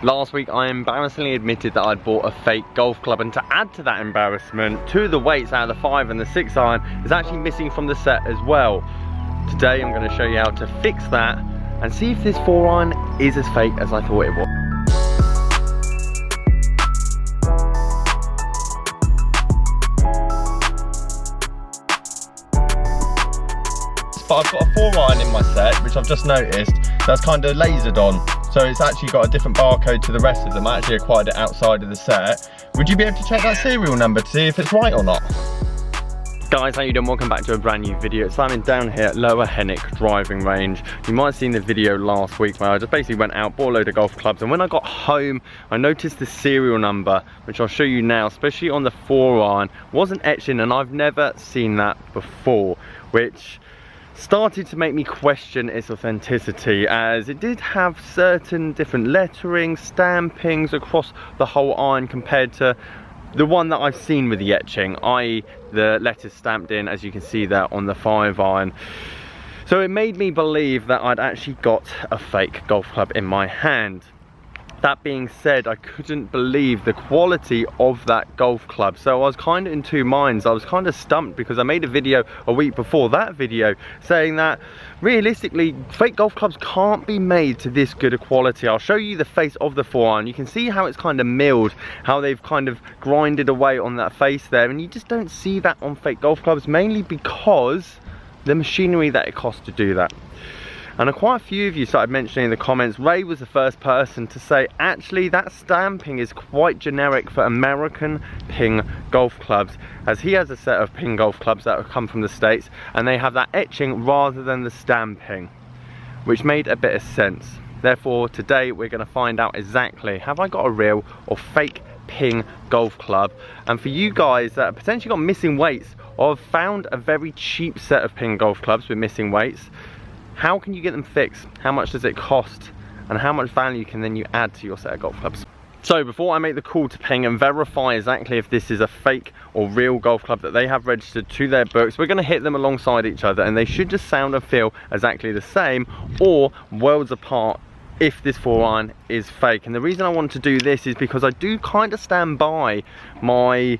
Last week I embarrassingly admitted that I'd bought a fake golf club, and to add to that embarrassment, 2 of the weights out of the 5 and the 6 iron is actually missing from the set as well. Today I'm going to show you how to fix that and see if this 4 iron is as fake as I thought it was. But I've got a 4 iron in my set, which I've just noticed, that's kind of lasered on. So it's actually got a different barcode to the rest of them. I actually acquired it outside of the set. Would you be able to check that serial number to see if it's right or not? Guys, how you doing? Welcome back to a brand new video. So I'm down here at Lower Hennick driving range. You might have seen the video last week where I just basically went out, bought a load of golf clubs, and when I got home, I noticed the serial number, which I'll show you now, especially on the 4 iron, wasn't etched in, and I've never seen that before, which started to make me question its authenticity, as it did have certain different lettering, stampings across the whole iron compared to the one that I've seen with the etching, i.e. the letters stamped in, as you can see there on the 5 iron. So it made me believe that I'd actually got a fake golf club in my hand. That being said, I couldn't believe the quality of that golf club. So I was kind of in two minds. I was kind of stumped because I made a video a week before that video saying that realistically, fake golf clubs can't be made to this good a quality. I'll show you the face of the 4 iron. You can see how it's kind of milled, how they've kind of grinded away on that face there. And you just don't see that on fake golf clubs, mainly because the machinery that it costs to do that. And quite a few of you started mentioning in the comments, Ray was the first person to say, actually that stamping is quite generic for American Ping golf clubs, as he has a set of Ping golf clubs that have come from the States and they have that etching rather than the stamping, which made a bit of sense. Therefore today we're going to find out exactly, have I got a real or fake Ping golf club? And for you guys that have potentially got missing weights or have found a very cheap set of Ping golf clubs with missing weights, how can you get them fixed? How much does it cost? And how much value can then you add to your set of golf clubs? So before I make the call to Ping and verify exactly if this is a fake or real golf club that they have registered to their books, we're going to hit them alongside each other, and they should just sound and feel exactly the same or worlds apart if this 4 iron is fake. And the reason I want to do this is because I do kind of stand by my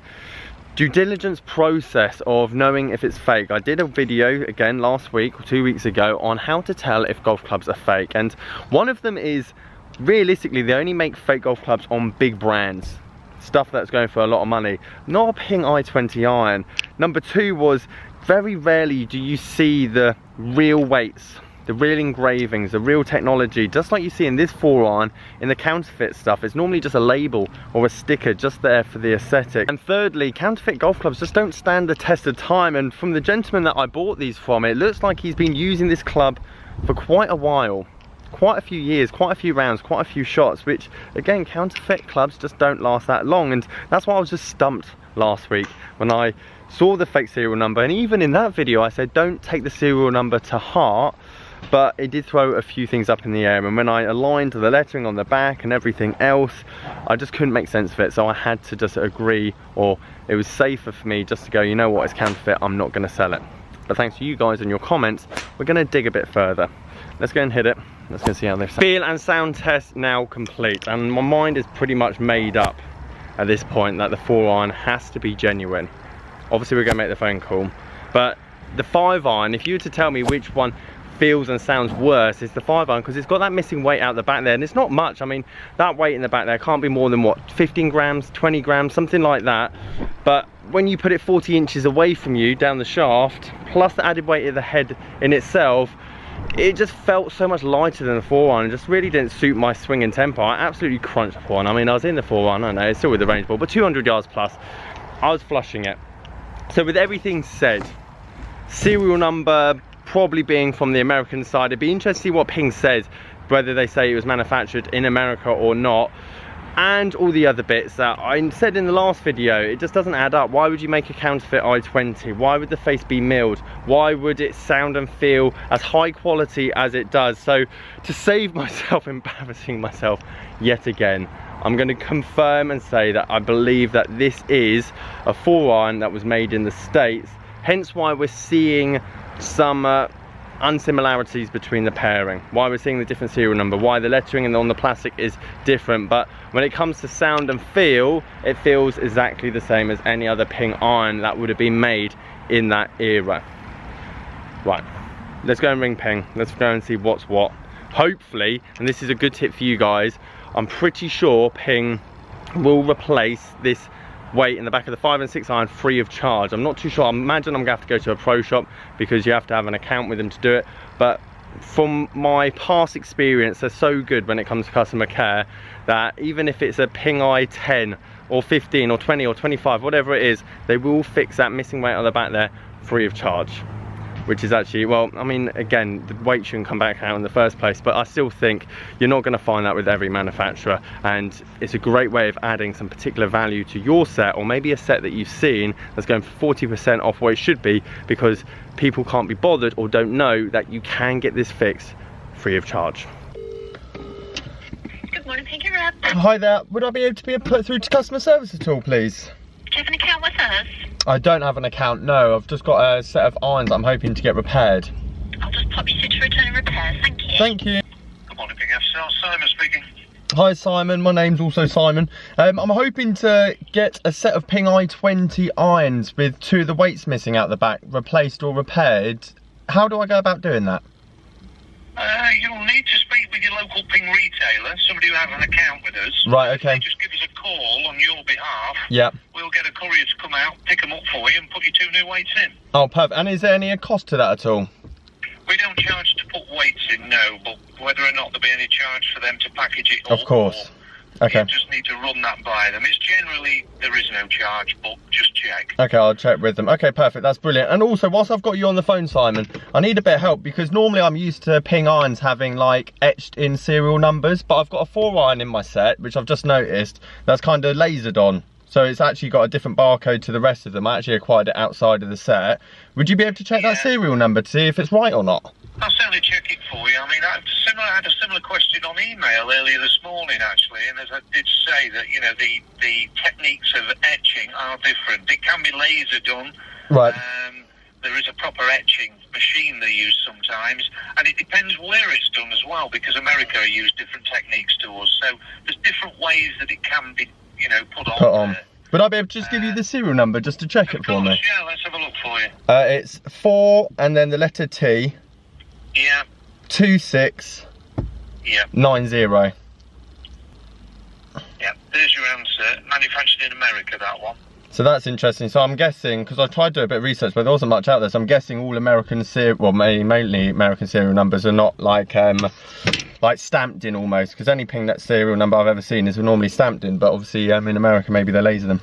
due diligence process of knowing if it's fake. I did a video again last week or 2 weeks ago on how to tell if golf clubs are fake, and one of them is realistically they only make fake golf clubs on big brands, stuff that's going for a lot of money, not a Ping i20 iron. Number 2 was very rarely do you see the real weights, the real engravings, the real technology, just like you see in this 4 iron. In the counterfeit stuff, it's normally just a label or a sticker just there for the aesthetic. And thirdly, counterfeit golf clubs just don't stand the test of time, and from the gentleman that I bought these from, it looks like he's been using this club for quite a while, quite a few years, quite a few rounds, quite a few shots, which again, counterfeit clubs just don't last that long. And that's why I was just stumped last week when I saw the fake serial number. And even in that video I said don't take the serial number to heart, but it did throw a few things up in the air, and when I aligned the lettering on the back and everything else, I just couldn't make sense of it. So I had to just agree, or it was safer for me just to go, you know what, it's counterfeit, I'm not going to sell it. But thanks to you guys and your comments, we're going to dig a bit further. Let's go and hit it. Let's go see how they sound. Feel and sound test now complete, and my mind is pretty much made up at this point that the 4 iron has to be genuine. Obviously we're going to make the phone call, but the 5 iron, if you were to tell me which one feels and sounds worse, is the 5 iron, because it's got that missing weight out the back there, and it's not much. I mean, that weight in the back there can't be more than what, 15 grams, 20 grams, something like that. But when you put it 40 inches away from you down the shaft, plus the added weight of the head in itself, it just felt so much lighter than the 4 iron. It just really didn't suit my swing and tempo. I absolutely crunched the 4 iron. I mean, I was in the 4 iron, I know it's still with the range ball, but 200 yards plus, I was flushing it. So with everything said, serial number probably being from the American side, it'd be interesting to see what Ping says, whether they say it was manufactured in America or not, and all the other bits that I said in the last video. It just doesn't add up. Why would you make a counterfeit i20? Why would the face be milled? Why would it sound and feel as high quality as it does? So to save myself embarrassing myself yet again, I'm going to confirm and say that I believe that this is a 4 iron that was made in the States, hence why we're seeing some unsimilarities between the pairing, why we're seeing the different serial number, why the lettering and on the plastic is different. But when it comes to sound and feel, it feels exactly the same as any other Ping iron that would have been made in that era. Right, let's go and ring Ping. Let's go and see what's what. Hopefully, and this is a good tip for you guys, I'm pretty sure Ping will replace this weight in the back of the 5 and 6 iron free of charge. I'm not too sure. I imagine I'm gonna have to go to a pro shop because you have to have an account with them to do it. But from my past experience, they're so good when it comes to customer care that even if it's a Ping I 10 or 15 or 20 or 25, whatever it is, they will fix that missing weight on the back there free of charge. Which is actually, well, I mean, again, the weight shouldn't come back out in the first place, but I still think you're not going to find that with every manufacturer, and it's a great way of adding some particular value to your set, or maybe a set that you've seen that's going for 40% off what it should be, because people can't be bothered or don't know that you can get this fixed free of charge. Good morning, Ping and Rob. Hi there, would I be able to be put through to customer service at all, please? Do you have an account with us? I don't have an account, no. I've just got a set of irons I'm hoping to get repaired. I'll just pop you through to return and repairs, thank you. Thank you. Good morning, Big FCL. Simon speaking. Hi Simon, my name's also Simon. I'm hoping to get a set of Ping I-20 irons with 2 of the weights missing out the back replaced or repaired. How do I go about doing that? You'll need to speak with your local Ping retailer, somebody who has an account with us. Right, okay. Just give us a call on your behalf. Yeah. We'll get a courier to come out, pick them up for you and put your 2 new weights in. Oh, perfect. And is there any cost to that at all? We don't charge to put weights in, no, but whether or not there'll be any charge for them to package it up. Of course. Okay. You just need to run that by them. It's generally, there is no charge, but just check. Okay, I'll check with them. Okay, perfect, that's brilliant. And also, whilst I've got you on the phone, Simon, I need a bit of help because normally I'm used to Ping irons having like etched in serial numbers, but I've got a 4 iron in my set, which I've just noticed, that's kind of lasered on. So it's actually got a different barcode to the rest of them. I actually acquired it outside of the set. Would you be able to check that serial number to see if it's right or not? I'll certainly check it for you. I mean, I had a similar question on email earlier this morning, actually, and as I did say that, you know, the techniques of etching are different. It can be laser done. Right. There is a proper etching machine they use sometimes, and it depends where it's done as well, because America use different techniques to us. So there's different ways that it can be, you know, put on. Would I be able to just give you the serial number just to check it for me? Yeah, let's have a look for you. It's 4 and then the letter T. Yeah. 26. Yeah. 90. Yeah, there's your answer. Manufactured in America, that one. So that's interesting. So I'm guessing, because I tried to do a bit of research, but there wasn't much out there. So I'm guessing all American serial, well, mainly American serial numbers are not like stamped in almost. Because any Ping that serial number I've ever seen is normally stamped in. But obviously, in America, maybe they laser them.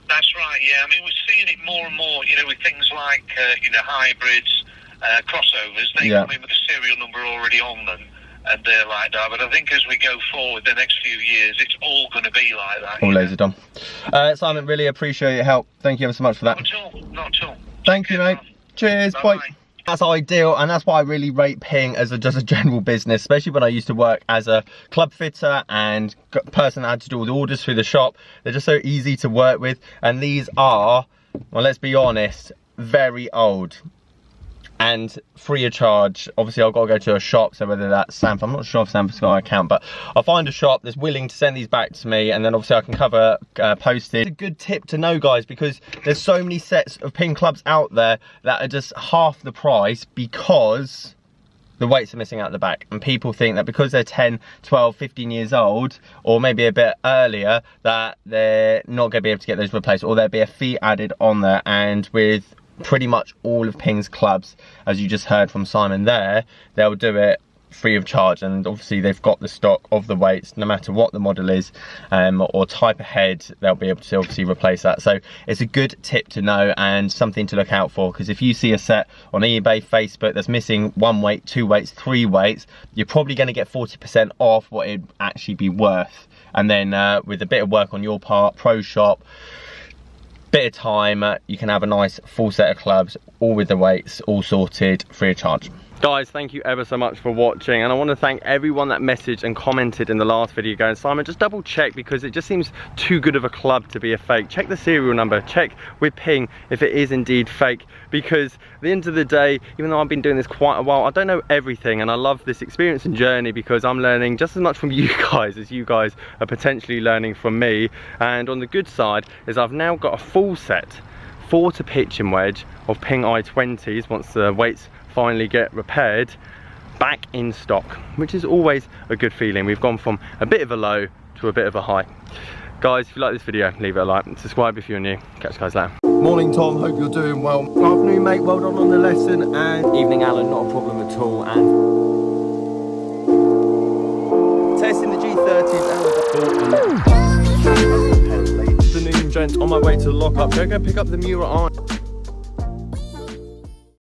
That's right. Yeah. I mean, we're seeing it more and more. You know, with things like hybrids, crossovers. They come in with a serial number already on them. And they're like that, but I think as we go forward the next few years, it's all going to be like that. All lasered on. Simon, really appreciate your help. Thank you ever so much for that. Not at all, not at all. Thank you, mate. Cheers, bye. That's ideal, and that's why I really rate Ping as just a general business, especially when I used to work as a club fitter and person that had to do all the orders through the shop. They're just so easy to work with, and these are, well, let's be honest, very old. And free of charge. Obviously I've got to go to a shop, so whether that's Sanford, I'm not sure if Sanford's got an account, but I'll find a shop that's willing to send these back to me, and then obviously I can cover postage. It's a good tip to know, guys, because there's so many sets of Ping clubs out there that are just half the price because the weights are missing out the back, and people think that because they're 10, 12, 15 years old, or maybe a bit earlier, that they're not going to be able to get those replaced, or there'll be a fee added on there. And with pretty much all of Ping's clubs, as you just heard from Simon there, they'll do it free of charge, and obviously they've got the stock of the weights no matter what the model is or type of head. They'll be able to obviously replace that. So it's a good tip to know and something to look out for, because if you see a set on eBay, Facebook that's missing 1 weight, 2 weights, 3 weights, you're probably going to get 40% off what it'd actually be worth. And then with a bit of work on your part, pro shop, bit of time, you can have a nice full set of clubs, all with the weights all sorted, free of charge. Guys, thank you ever so much for watching, and I want to thank everyone that messaged and commented in the last video going, Simon, just double check, because it just seems too good of a club to be a fake. Check the serial number, check with Ping if it is indeed fake, because at the end of the day, even though I've been doing this quite a while, I don't know everything, and I love this experience and journey because I'm learning just as much from you guys as you guys are potentially learning from me. And on the good side is I've now got a full set 4 to pitching wedge of Ping I20s once the weights finally get repaired back in stock, which is always a good feeling. We've gone from a bit of a low to a bit of a high. Guys, if you like this video, leave it a like and subscribe if you're new. Catch you guys later. Morning Tom, hope you're doing well. Afternoon mate, well done on the lesson. And evening Alan, not a problem at all. And testing the G30s and the afternoon gents, on my way to the lockup. Go pick up the Mura Iron.